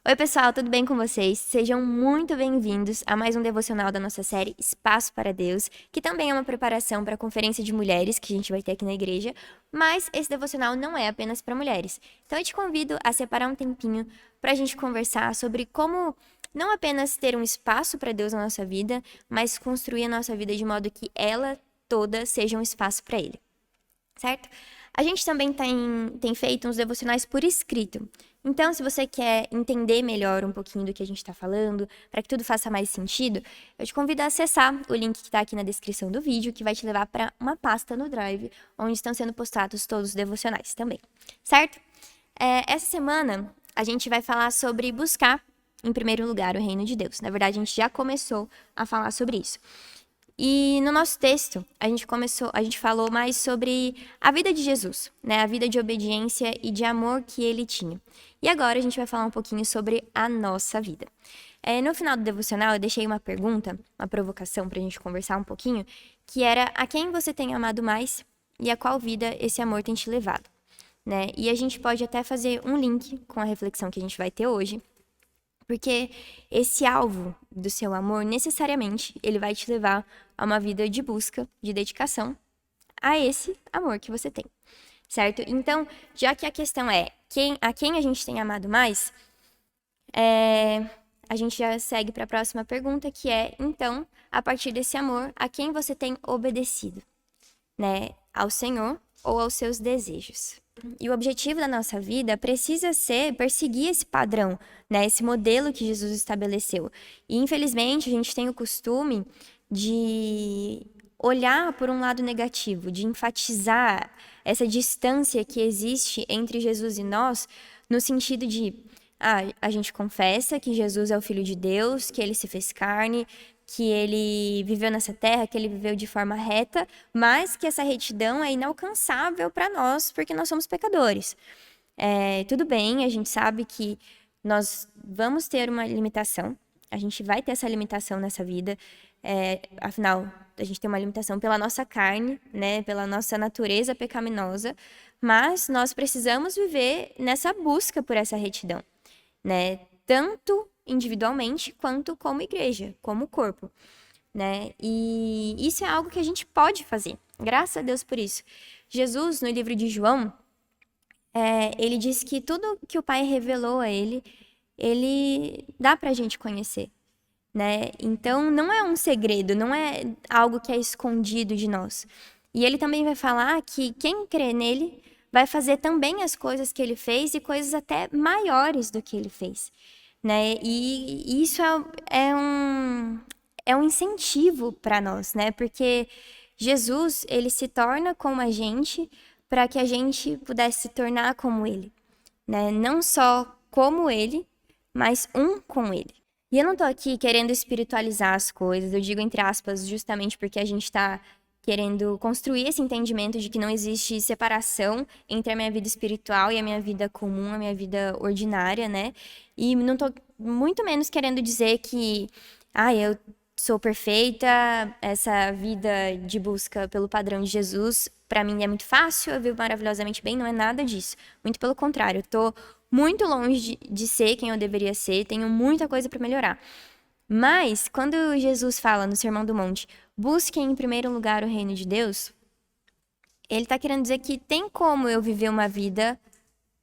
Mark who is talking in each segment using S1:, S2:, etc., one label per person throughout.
S1: Oi, pessoal, tudo bem com vocês? Sejam muito bem-vindos a mais um devocional da nossa série Espaço para Deus, que também é uma preparação para a conferência de mulheres que a gente vai ter aqui na igreja, mas esse devocional não é apenas para mulheres. Então eu te convido a separar um tempinho para a gente conversar sobre como não apenas ter um espaço para Deus na nossa vida, mas construir a nossa vida de modo que ela toda seja um espaço para Ele, certo? A gente também tem feito uns devocionais por escrito. Então, se você quer entender melhor um pouquinho do que a gente está falando, para que tudo faça mais sentido, eu te convido a acessar o link que está aqui na descrição do vídeo, que vai te levar para uma pasta no Drive, onde estão sendo postados todos os devocionais também, certo? Essa semana, a gente vai falar sobre buscar, em primeiro lugar, o reino de Deus. Na verdade, a gente já começou a falar sobre isso. E no nosso texto, a gente falou mais sobre a vida de Jesus, né? A vida de obediência e de amor que ele tinha. E agora a gente vai falar um pouquinho sobre a nossa vida. No final do devocional, eu deixei uma pergunta, uma provocação para a gente conversar um pouquinho, que era: a quem você tem amado mais e a qual vida esse amor tem te levado, né? E a gente pode até fazer um link com a reflexão que a gente vai ter hoje, porque esse alvo do seu amor, necessariamente, ele vai te levar a uma vida de busca, de dedicação a esse amor que você tem, certo? Então, já que a questão é a quem a gente tem amado mais, a gente já segue para a próxima pergunta, que é, então, a partir desse amor, a quem você tem obedecido, né? Ao Senhor ou aos seus desejos. E o objetivo da nossa vida precisa ser perseguir esse padrão, né? Esse modelo que Jesus estabeleceu. E, infelizmente, a gente tem o costume de olhar por um lado negativo, de enfatizar essa distância que existe entre Jesus e nós, no sentido de, a gente confessa que Jesus é o Filho de Deus, que ele se fez carne, que ele viveu nessa terra, que ele viveu de forma reta, mas que essa retidão é inalcançável para nós, porque nós somos pecadores. Tudo bem, a gente sabe que nós vamos ter uma limitação, a gente vai ter essa limitação nessa vida, afinal, a gente tem uma limitação pela nossa carne, né, pela nossa natureza pecaminosa, mas nós precisamos viver nessa busca por essa retidão, né, tanto individualmente quanto como igreja, como corpo, né? E isso é algo que a gente pode fazer. Graças a Deus por isso. Jesus, no livro de João, ele diz que tudo que o Pai revelou a ele dá pra gente conhecer, né? Então, não é um segredo, não é algo que é escondido de nós. E ele também vai falar que quem crê nele vai fazer também as coisas que ele fez e coisas até maiores do que ele fez, né? E isso é um incentivo para nós, né? Porque Jesus, ele se torna como a gente para que a gente pudesse se tornar como ele, né? Não só como ele, mas um com ele. E eu não tô aqui querendo espiritualizar as coisas, eu digo entre aspas, justamente porque a gente tá querendo construir esse entendimento de que não existe separação entre a minha vida espiritual e a minha vida comum, a minha vida ordinária, né? E não tô muito menos querendo dizer que, eu sou perfeita, essa vida de busca pelo padrão de Jesus, para mim é muito fácil, eu vivo maravilhosamente bem, não é nada disso. Muito pelo contrário, eu tô muito longe de ser quem eu deveria ser, tenho muita coisa para melhorar. Mas, quando Jesus fala no Sermão do Monte, busquem em primeiro lugar o reino de Deus, ele está querendo dizer que tem como eu viver uma vida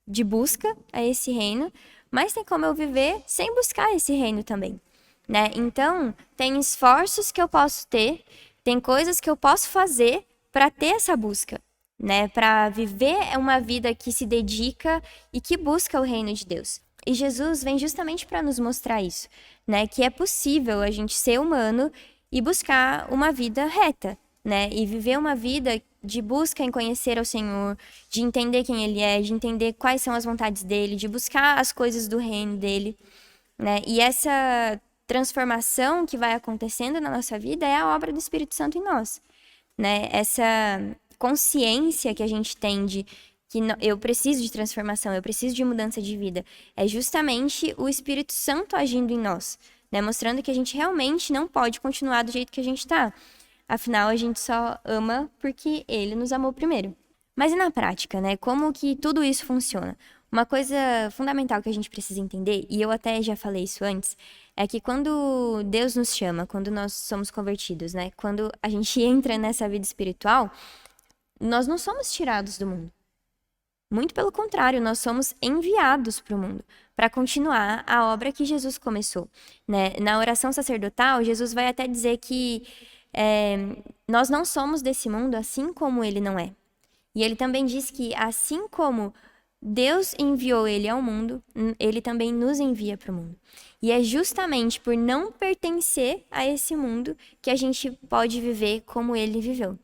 S1: de busca a esse reino, mas tem como eu viver sem buscar esse reino também, né? Então, tem esforços que eu posso ter, tem coisas que eu posso fazer para ter essa busca, né? Para viver uma vida que se dedica e que busca o reino de Deus. E Jesus vem justamente para nos mostrar isso, né? Que é possível a gente ser humano e buscar uma vida reta, né? E viver uma vida de busca em conhecer ao Senhor, de entender quem Ele é, de entender quais são as vontades dEle, de buscar as coisas do reino dEle, né? E essa transformação que vai acontecendo na nossa vida é a obra do Espírito Santo em nós, né? Essa consciência que a gente tem de que eu preciso de transformação, eu preciso de mudança de vida, é justamente o Espírito Santo agindo em nós, né? Mostrando que a gente realmente não pode continuar do jeito que a gente está. Afinal, a gente só ama porque ele nos amou primeiro. Mas e na prática, né? Como que tudo isso funciona? Uma coisa fundamental que a gente precisa entender, e eu até já falei isso antes, é que quando Deus nos chama, quando nós somos convertidos, né? Quando a gente entra nessa vida espiritual, nós não somos tirados do mundo. Muito pelo contrário, nós somos enviados para o mundo para continuar a obra que Jesus começou, né? Na oração sacerdotal, Jesus vai até dizer que nós não somos desse mundo, assim como ele não é. E ele também diz que, assim como Deus enviou ele ao mundo, ele também nos envia para o mundo. E é justamente por não pertencer a esse mundo que a gente pode viver como ele viveu,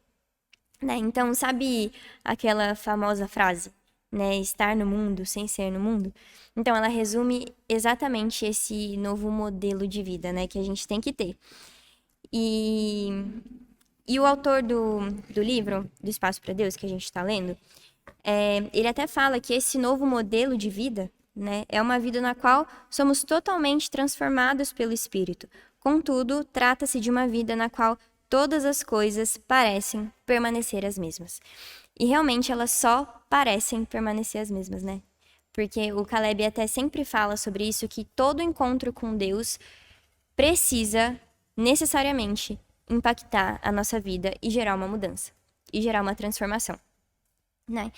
S1: né? Então, sabe aquela famosa frase, né? Estar no mundo sem ser no mundo? Então, ela resume exatamente esse novo modelo de vida, né? Que a gente tem que ter. E o autor do livro, do Espaço para Deus, que a gente está lendo, ele até fala que esse novo modelo de vida, né, é uma vida na qual somos totalmente transformados pelo Espírito. Contudo, trata-se de uma vida na qual todas as coisas parecem permanecer as mesmas. E realmente elas só parecem permanecer as mesmas, né? Porque o Caleb até sempre fala sobre isso, que todo encontro com Deus precisa necessariamente impactar a nossa vida e gerar uma mudança, e gerar uma transformação, né?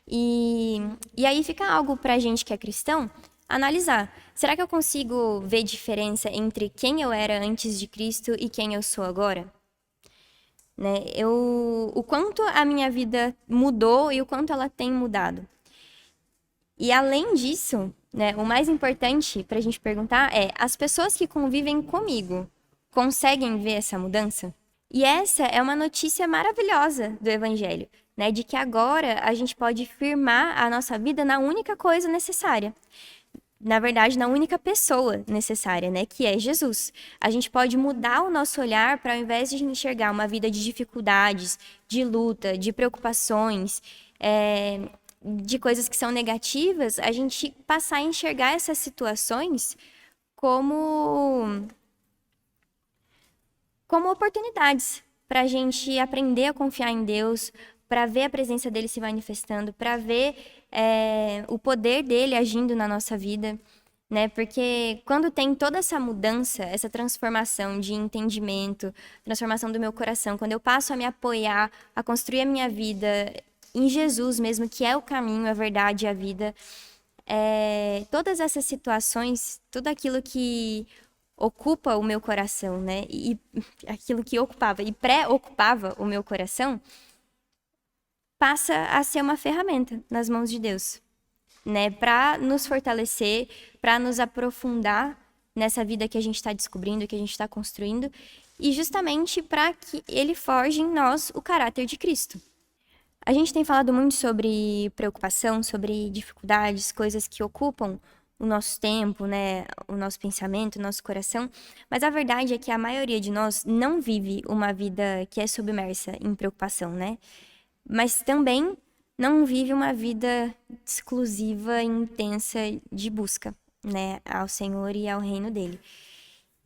S1: E aí fica algo pra gente que é cristão analisar. Será que eu consigo ver diferença entre quem eu era antes de Cristo e quem eu sou agora? Né? O quanto a minha vida mudou e o quanto ela tem mudado. E além disso, né, o mais importante pra gente perguntar é: as pessoas que convivem comigo conseguem ver essa mudança? E essa é uma notícia maravilhosa do Evangelho, né? De que agora a gente pode firmar a nossa vida na única coisa necessária. Na verdade, na única pessoa necessária, né? Que é Jesus. A gente pode mudar o nosso olhar para, ao invés de enxergar uma vida de dificuldades, de luta, de preocupações, de coisas que são negativas, a gente passar a enxergar essas situações como oportunidades para a gente aprender a confiar em Deus, para ver a presença dele se manifestando, para ver o poder dele agindo na nossa vida, né? Porque quando tem toda essa mudança, essa transformação de entendimento, transformação do meu coração, quando eu passo a me apoiar, a construir a minha vida em Jesus mesmo, que é o caminho, a verdade e a vida, todas essas situações, tudo aquilo que ocupa o meu coração, né? E aquilo que ocupava e pré-ocupava o meu coração passa a ser uma ferramenta nas mãos de Deus, né? Para nos fortalecer, para nos aprofundar nessa vida que a gente está descobrindo, que a gente está construindo, e justamente para que Ele forje em nós o caráter de Cristo. A gente tem falado muito sobre preocupação, sobre dificuldades, coisas que ocupam o nosso tempo, né, o nosso pensamento, o nosso coração, mas a verdade é que a maioria de nós não vive uma vida que é submersa em preocupação, né? Mas também não vive uma vida exclusiva e intensa de busca, né, ao Senhor e ao reino dele.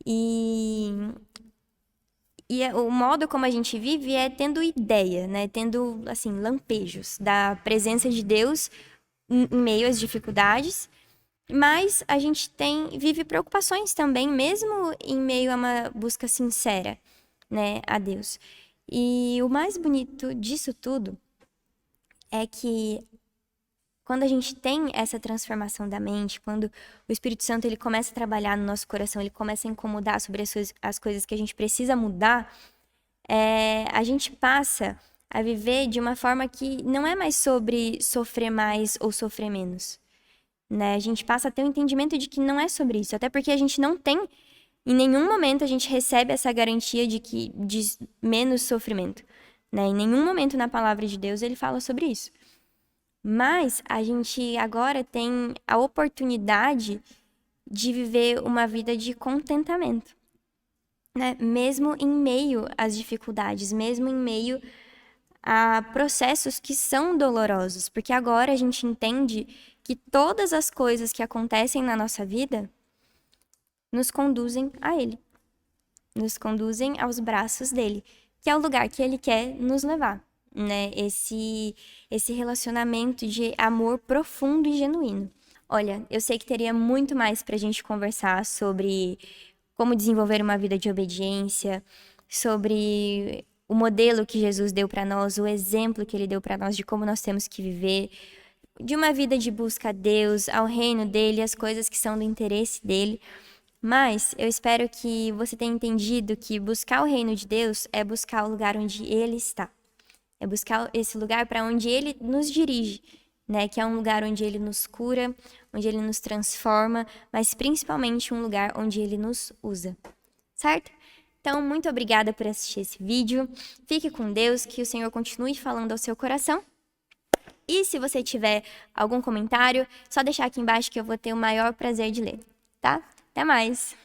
S1: E o modo como a gente vive é tendo ideia, né? Tendo, assim, lampejos da presença de Deus em meio às dificuldades, mas a gente vive preocupações também, mesmo em meio a uma busca sincera, né, a Deus. E o mais bonito disso tudo é que quando a gente tem essa transformação da mente, quando o Espírito Santo ele começa a trabalhar no nosso coração, ele começa a incomodar sobre as coisas que a gente precisa mudar, a gente passa a viver de uma forma que não é mais sobre sofrer mais ou sofrer menos, né? A gente passa a ter um entendimento de que não é sobre isso, até porque a gente não tem, em nenhum momento a gente recebe essa garantia de menos sofrimento, né? Em nenhum momento na palavra de Deus ele fala sobre isso. Mas a gente agora tem a oportunidade de viver uma vida de contentamento, né? Mesmo em meio às dificuldades, mesmo em meio a processos que são dolorosos, porque agora a gente entende que todas as coisas que acontecem na nossa vida nos conduzem a Ele, nos conduzem aos braços dele, que é o lugar que Ele quer nos levar, né? Esse relacionamento de amor profundo e genuíno. Olha, eu sei que teria muito mais pra gente conversar sobre como desenvolver uma vida de obediência, sobre o modelo que Jesus deu para nós, o exemplo que ele deu para nós de como nós temos que viver, de uma vida de busca a Deus, ao reino dele, as coisas que são do interesse dele. Mas eu espero que você tenha entendido que buscar o reino de Deus é buscar o lugar onde ele está. É buscar esse lugar para onde ele nos dirige, né? Que é um lugar onde ele nos cura, onde ele nos transforma, mas principalmente um lugar onde ele nos usa. Certo? Então, muito obrigada por assistir esse vídeo. Fique com Deus, que o Senhor continue falando ao seu coração. E se você tiver algum comentário, só deixar aqui embaixo que eu vou ter o maior prazer de ler, tá? Até mais!